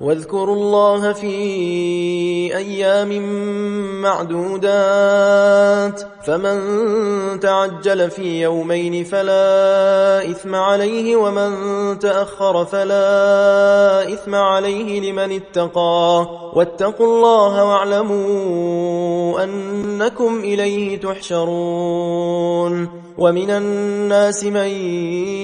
واذكروا الله في أيام معدودات فمن تعجل في يومين فلا إثم عليه ومن تأخر فلا إثم عليه لمن اتقى واتقوا الله واعلموا أنكم إليه تحشرون ومن الناس من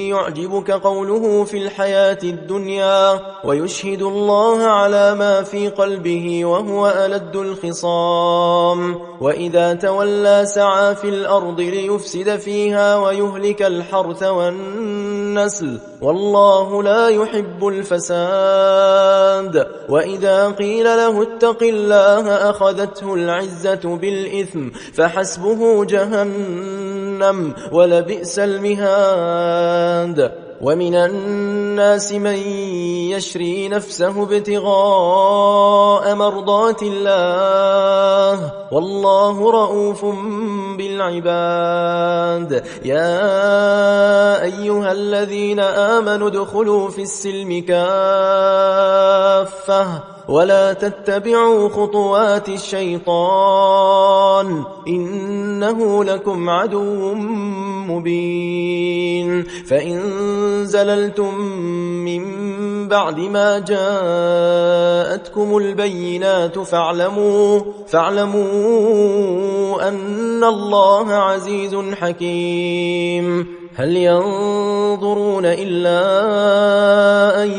يعجبك قوله في الحياة الدنيا ويشهد الله على ما في قلبه وهو ألد الخصام وإذا تولى سعى في الأرض ليفسد فيها ويهلك الحرث والنسل والله لا يحب الفساد وإذا قيل له اتق الله أخذته العزة بالإثم فحسبه جهنم ولبئس المهاد ومن الناس من يشري نفسه ابتغاء مرضات الله والله رؤوف بالعباد يا أيها الذين آمنوا ادخلوا في السلم كافة ولا تتبعوا خطوات الشيطان إنه لكم عدو مبين فإن زللتم من بعد ما جاءتكم البينات فاعلموا أن الله عزيز حكيم هل ينظرون إلا أن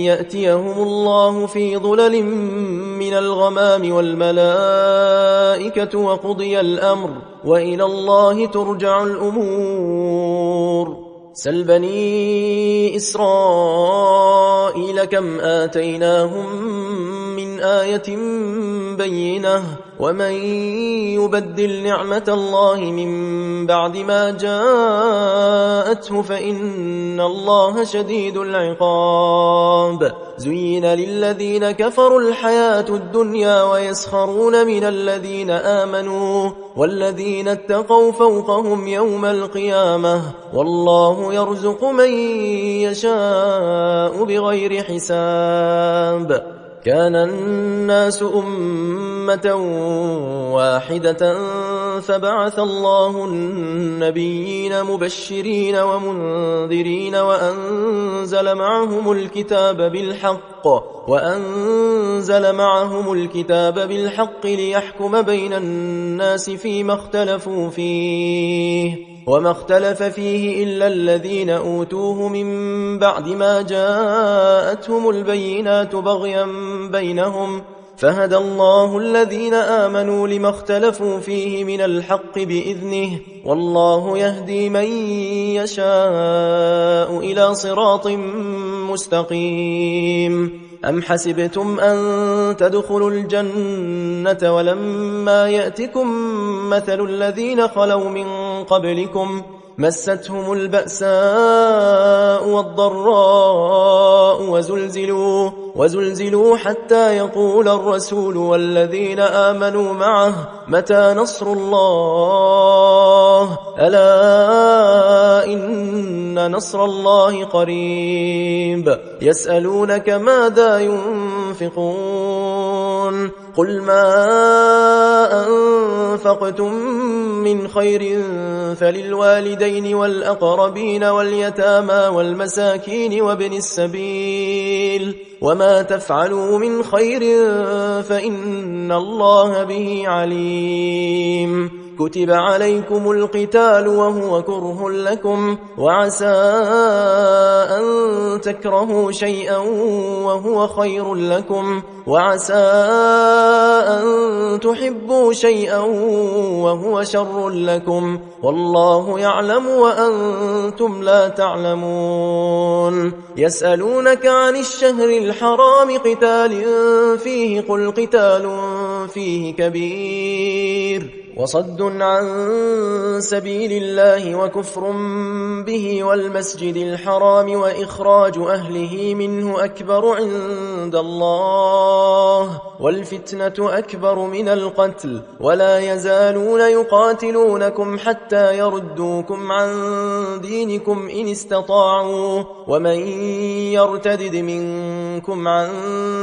يأتيهم الله في ظلل من الغمام والملائكة وقضي الأمر وإلى الله ترجع الأمور سل بني إسرائيل كم آتيناهم من آية بينة ومن يبدل نعمة الله من بعد ما جاءته فإن الله شديد العقاب زين للذين كفروا الحياة الدنيا ويسخرون من الذين آمنوا والذين اتقوا فوقهم يوم القيامة والله يرزق من يشاء بغير حساب كان الناس أمة واحدة فبعث الله النبيين مبشرين ومنذرين وأنزل معهم الكتاب بالحق ليحكم بين الناس فيما اختلفوا فيه وما اختلف فيه إلا الذين أوتوه من بعد ما جاءتهم البينات بغيا بينهم فهدى الله الذين آمنوا لما اختلفوا فيه من الحق بإذنه والله يهدي من يشاء إلى صراط مستقيم أم حسبتم أن تدخلوا الجنة ولما يأتكم مثل الذين خلوا من قبلكم مستهم البأساء والضراء وزلزلوا حتى يقول الرسول والذين آمنوا معه متى نصر الله ألا إن نصر الله قريب يسألونك ماذا ينفقون قل ما أنفقتم من خير فللوالدين والأقربين واليتامى والمساكين وابن السبيل وما تفعلوا من خير فإن الله به عليم كتب عليكم القتال وهو كره لكم وعسى أن تكرهوا شيئا وهو خير لكم وعسى أن تحبوا شيئا وهو شر لكم والله يعلم وأنتم لا تعلمون يسألونك عن الشهر الحرام قتال فيه قل قتال فيه كبير وصد عن سبيل الله وكفر به والمسجد الحرام وإخراج أهله منه أكبر عند الله والفتنة أكبر من القتل ولا يزالون يقاتلونكم حتى يردوكم عن دينكم إن استطاعوا ومن يرتدد منكم عن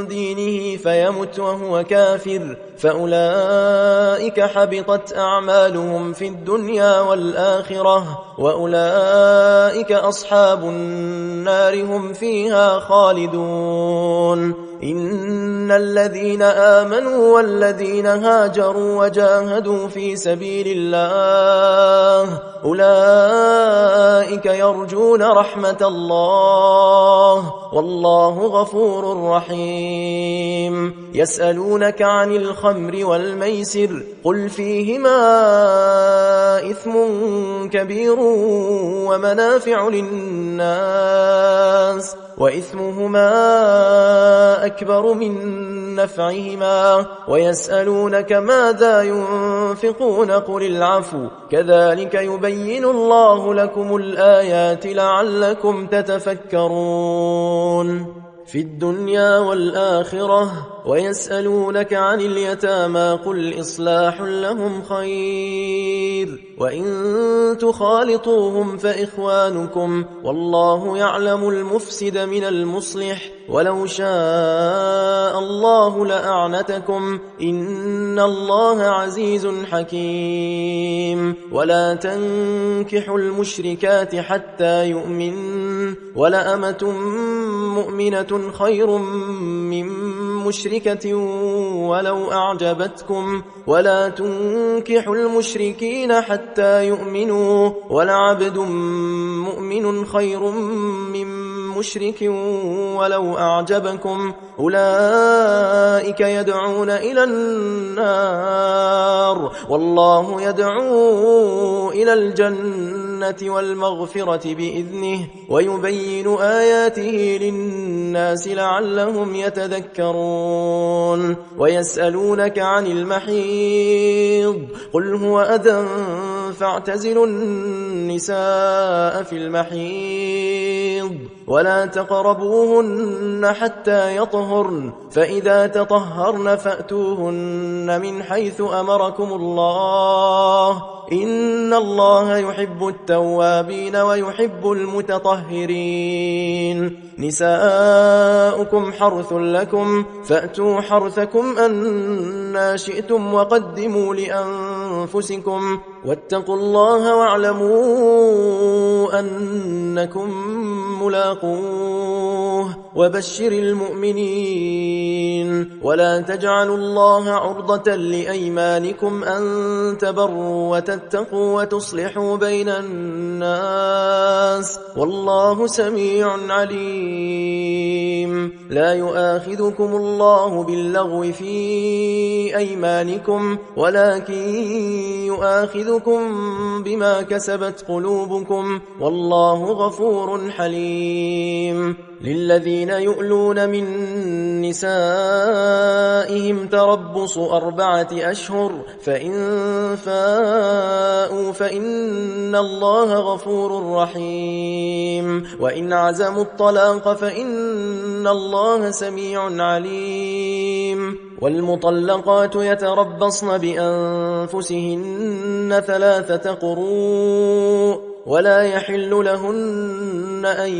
دينه فيمت وهو كافر فأولئك حبطت أعمالهم في الدنيا والآخرة وأولئك أصحاب النار هم فيها خالدون إن الذين آمنوا والذين هاجروا وجاهدوا في سبيل الله أولئك يرجون رحمة الله والله غفور رحيم يسألونك عن الخمر والميسر قل فيهما إثم كبير ومنافع للناس وإثمهما أكبر من نفعهما ويسألونك ماذا ينفقون قل العفو كذلك يبين الله لكم الآيات لعلكم تتفكرون في الدنيا والآخرة ويسألونك عن اليتامى قل إصلاح لهم خير وإن تخالطوهم فإخوانكم والله يعلم المفسد من المصلح ولو شاء الله لأعنتكم إن الله عزيز حكيم ولا تنكحوا المشركات حتى يؤمن ولأمة مؤمنة خير من مشركة ولو أعجبتكم ولا تنكحوا المشركين حتى يؤمنوا ولعبد مؤمن خير من مشرك ولو أعجبكم أولئك يدعون إلى النار والله يدعو إلى الجنة والمغفرة بإذنه ويبين آياته للناس لعلهم يتذكرون ويسألونك عن المحيض قل هو أذى فاعتزلوا النساء في المحيض ولا تقربوهن حتى يطهرن فإذا تطهرن فأتوهن من حيث أمركم الله إن الله يحب التوابين ويحب المتطهرين نساؤكم حرث لكم فأتوا حرثكم أنى شئتم وقدموا لأنفسكم واتقوا الله واعلموا أنكم ملاقوه وبشر المؤمنين ولا تجعلوا الله عرضة لأيمانكم أن تبروا وتتقوا وتصلحوا بين الناس والله سميع عليم لا يؤاخذكم الله باللغو في أيمانكم ولكن يؤاخذكم بما كسبت قلوبكم والله غفور حليم للذين يؤلون من نسائهم تربص 4 أشهر فإن فاءوا فإن الله غفور رحيم وإن عزموا الطلاق فإن الله سميع عليم والمطلقات يتربصن بأنفسهن 3 قروء ولا يحل لهن أن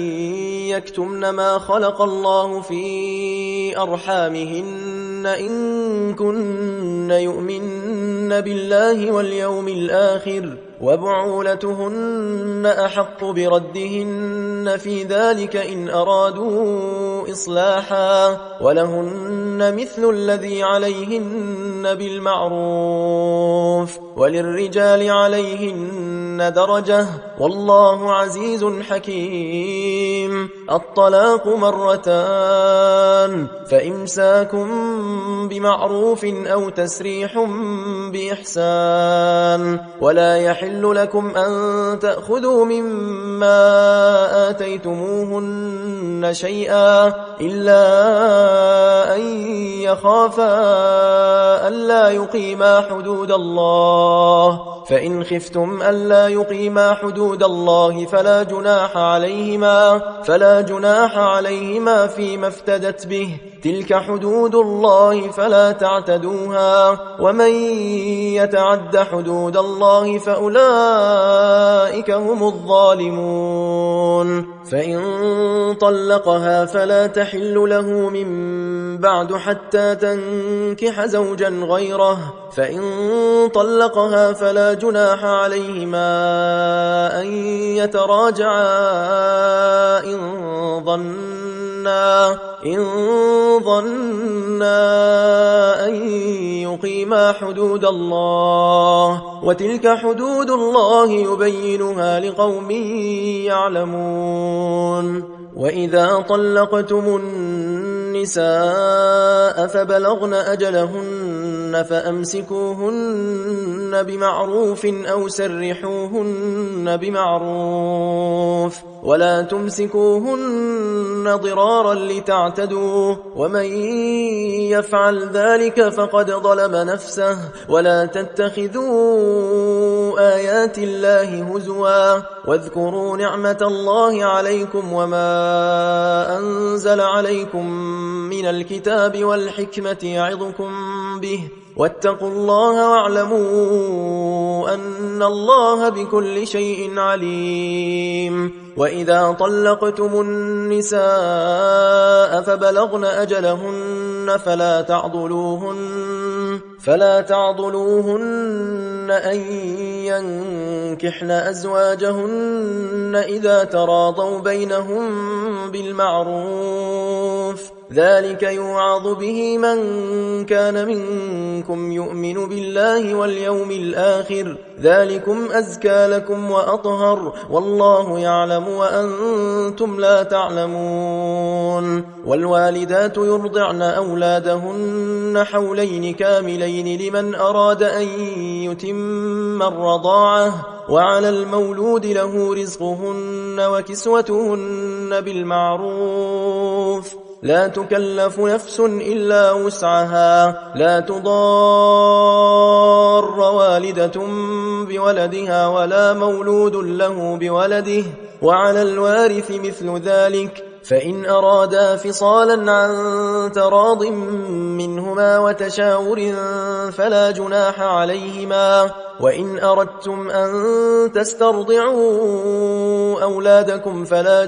يكتمن ما خلق الله في أرحامهن إن كن يؤمن بالله واليوم الآخر وبعولتهن أحق بردهن في ذلك إن أرادوا إصلاحا ولهن مثل الذي عليهن بالمعروف وللرجال عليهن درجة والله عزيز حكيم الطلاق 2 فإمساك بمعروف أو تسريح بإحسان ولا يحل لكم أن تأخذوا مما آتيتموهن شيئا إلا أن يخافا ألا يقيما حدود الله. فإن خفتم ألا يقيما حدود الله فلا جناح عليهما فيما افتدت به، تلك حدود الله فلا تعتدوها، ومن يتعد حدود الله فأولئك هم الظالمون. فإن طلقها فلا تحل له من بعد حتى تنكح زوجا غيره، فإن طلقها فلا جناح عليهما أن يتراجعا إن ظنا أن يقيما حدود الله، وتلك حدود الله يبينها لقوم يعلمون. وإذا طلقتم النساء فبلغن أجلهن فأمسكوهن بمعروف أو سرحوهن بمعروف، ولا تمسكوهن ضرارا لتعتدوا، ومن يفعل ذلك فقد ظلم نفسه. ولا تتخذوا آيات الله هزوا، واذكروا نعمة الله عليكم وما أنزل عليكم من الكتاب والحكمة يعظكم به، واتقوا الله واعلموا أن الله بكل شيء عليم. وإذا طلقتم النساء فبلغن أجلهن فلا تعضلوهن أن ينكحن أزواجهن إذا تراضوا بينهم بالمعروف، ذلك يوعظ به من كان منكم يؤمن بالله واليوم الآخر، ذلكم أزكى لكم وأطهر، والله يعلم وأنتم لا تعلمون. والوالدات يرضعن أولادهن حولين كاملين لمن أراد أن يتم الرضاعة، وعلى المولود له رزقهن وكسوتهن بالمعروف، لا تكلف نفس إلا وسعها، لا تضار والدة بولدها ولا مولود له بولده، وعلى الوارث مثل ذلك، فإن أرادا فصالا عن تراض منهما وتشاور فلا جناح عليهما. وإن أردتم أن تسترضعوا أولادكم فلا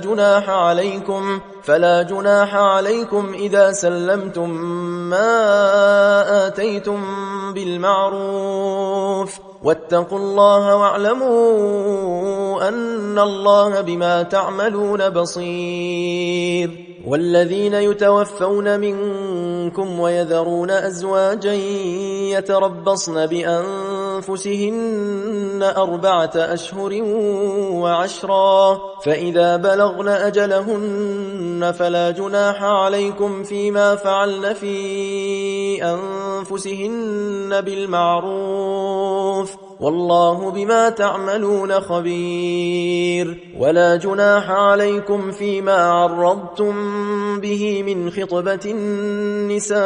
جناح عليكم إذا سلمتم ما آتيتم بالمعروف، واتقوا الله واعلموا أن الله بما تعملون بصير. والذين يتوفون منكم ويذرون أزواجا يتربصن بأنفسهن 4 أشهر وعشرا، فإذا بلغن أجلهن فلا جناح عليكم فيما فعلن في أنفسهن بالمعروف، والله بما تعملون خبير. ولا جناح عليكم فيما عرضتم به من خطبة النساء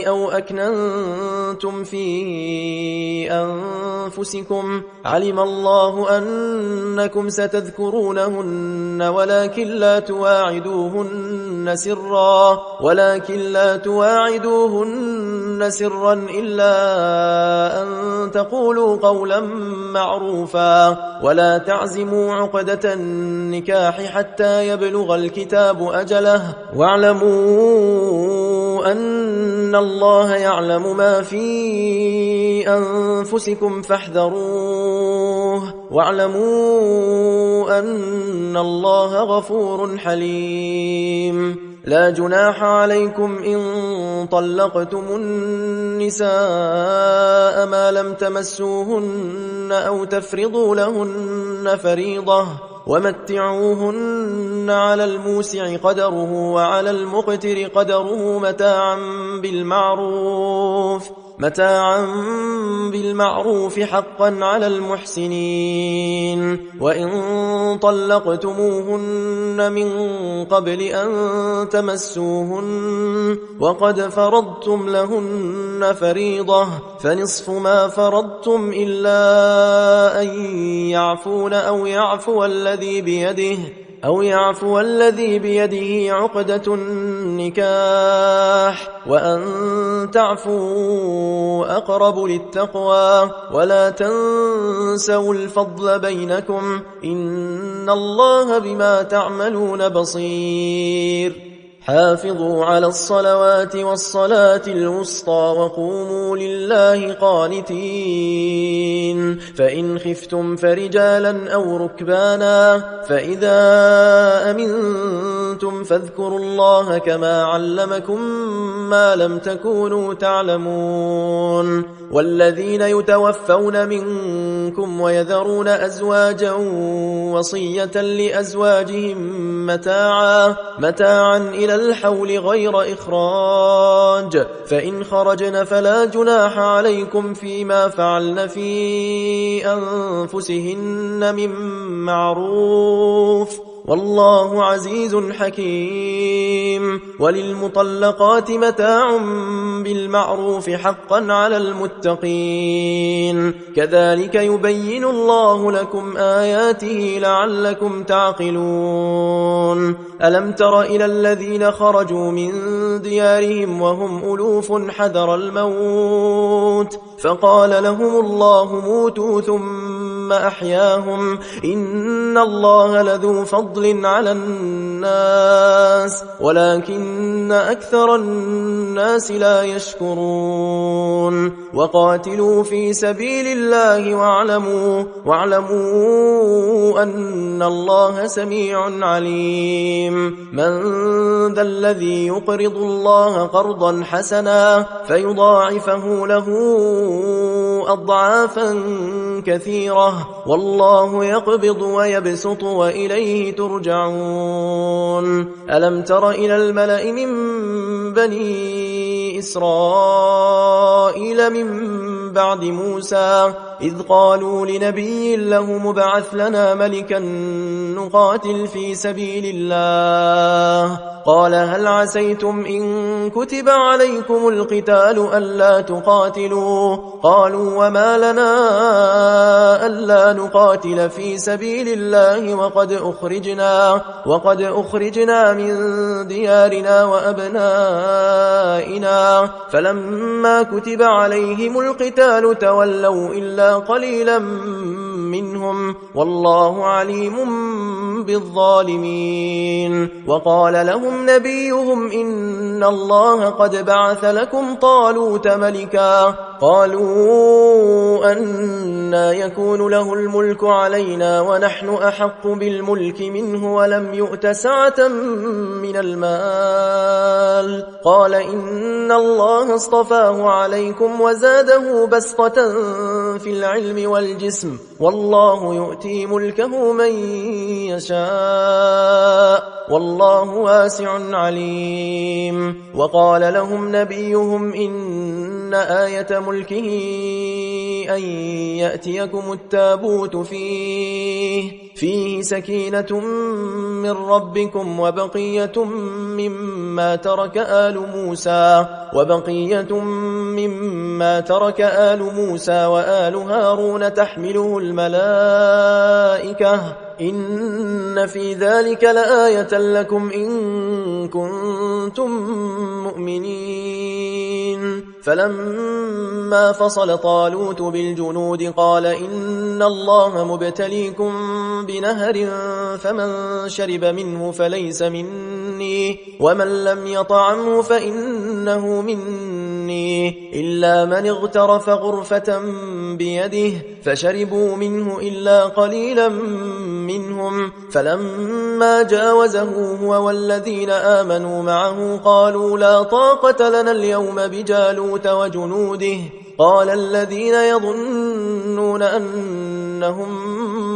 أو أكننتم في أنفسكم، علم الله أنكم ستذكرونهن ولكن لا تواعدوهن سرا إلا أن تقولوا قولا معروفا، ولا تعزموا عقدة النكاح حتى يبلغ الكتاب أجله، واعلموا أن الله يعلم ما في أنفسكم فاحذروه، واعلموا أن الله غفور حليم. لا جناح عليكم إن طلقتم النساء ما لم تمسوهن أو تفرضوا لهن فريضة، ومتعوهن على الموسع قدره وعلى المقتر قدره متاعا بالمعروف، متاعا بالمعروف حقا على المحسنين. وإن طلقتموهن من قبل أن تمسوهن وقد فرضتم لهن فريضة فنصف ما فرضتم إلا أن يعفون أو يعفو الذي بيده عقدة النكاح وأن تعفوا أقرب للتقوى ولا تنسوا الفضل بينكم إن الله بما تعملون بصير. حافظوا على الصلوات والصلاة الوسطى وقوموا لله قانتين. فإن خفتم فرجالا أو ركبانا فإذا أمنتم فاذكروا الله كما علمكم ما لم تكونوا تعلمون. والذين يتوفون منكم ويذرون أزواجا وصية لأزواجهم متاعا إلى الحول غير إخراج فإن خرجن فلا جناح عليكم فيما فعلن في أنفسهن من معروف والله عزيز حكيم. وللمطلقات متاع بالمعروف حقا على المتقين كذلك يبين الله لكم آياته لعلكم تعقلون. ألم تر إلى الذين خرجوا من ديارهم وهم ألوف حذر الموت فقال لهم الله موتوا ثم أحياهم إن الله لذو فضل على الناس ولكن أكثر الناس لا يشكرون. وقاتلوا في سبيل الله واعلموا أن الله سميع عليم. من ذا الذي يقرض الله قرضا حسنا فيضاعفه له أضعافا كثيرة والله يقبض ويبسط وإليه ترجعون. ألم تر إلى الملأ من بني إسرائيل من بعد موسى إذ قالوا لنبي له مبعث لنا ملكا نقاتل في سبيل الله قال هل عسيتم إن كتب عليكم القتال ألا تقاتلوا قالوا وما لنا ألا نقاتل في سبيل الله وقد أخرجنا من ديارنا وأبنائنا فلما كتب عليهم القتال تولوا إلا قليلا منهم والله عليم بالظالمين. وقال لهم نبيهم إن الله قد بعث لكم طالوت ملكا قالوا أنى يكون له الملك علينا ونحن أحق بالملك منه ولم يؤت سعة من المال قال إن الله اصطفاه عليكم وزاده بسطة في العلم والجسم والله يؤتي ملكه من يشاء والله واسع عليم. وقال لهم نبيهم إن آية ملكه أن يأتيكم التابوت فيه سكينة من ربكم وبقية مما ترك آل موسى وآل هارون تحمله الملائكة إن في ذلك لآية لكم إن كنتم مؤمنين. فلما فصل طالوت بالجنود قال إن الله مبتليكم بنهر فمن شرب منه فليس مني ومن لم يطعمه فإنه مني إلا من اغترف غرفة بيده فشربوا منه إلا قليلا منهم فلما جاوزه هو والذين آمنوا معه قالوا لا طاقة لنا اليوم بجالوت وجنوده قال الذين يظنون أنهم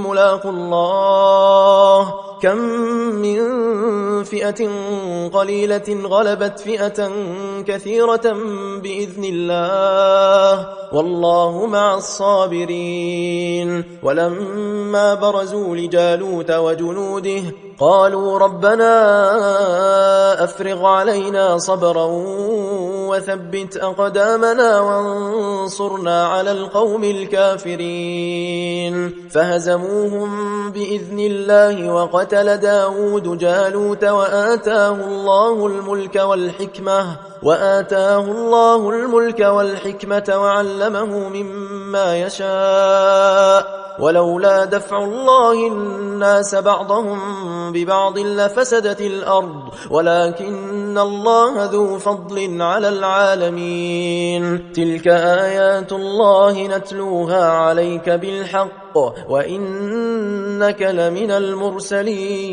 ملاقو الله كم من فئة قليلة غلبت فئة كثيرة بإذن الله والله مع الصابرين. ولما برزوا لجالوت وجنوده قالوا ربنا أفرغ علينا صبرا وثبت أقدامنا وانصرنا على القوم الكافرين. فهزموهم بإذن الله وقتل داود جالوت وآتاه الله الملك والحكمة وعلمه مما يشاء ولولا دفع الله الناس بعضهم ببعض لفسدت الأرض ولكن الله ذو فضل على العالمين. تلك آيات الله نتلوها عليك بالحق وإنك لمن المرسلين.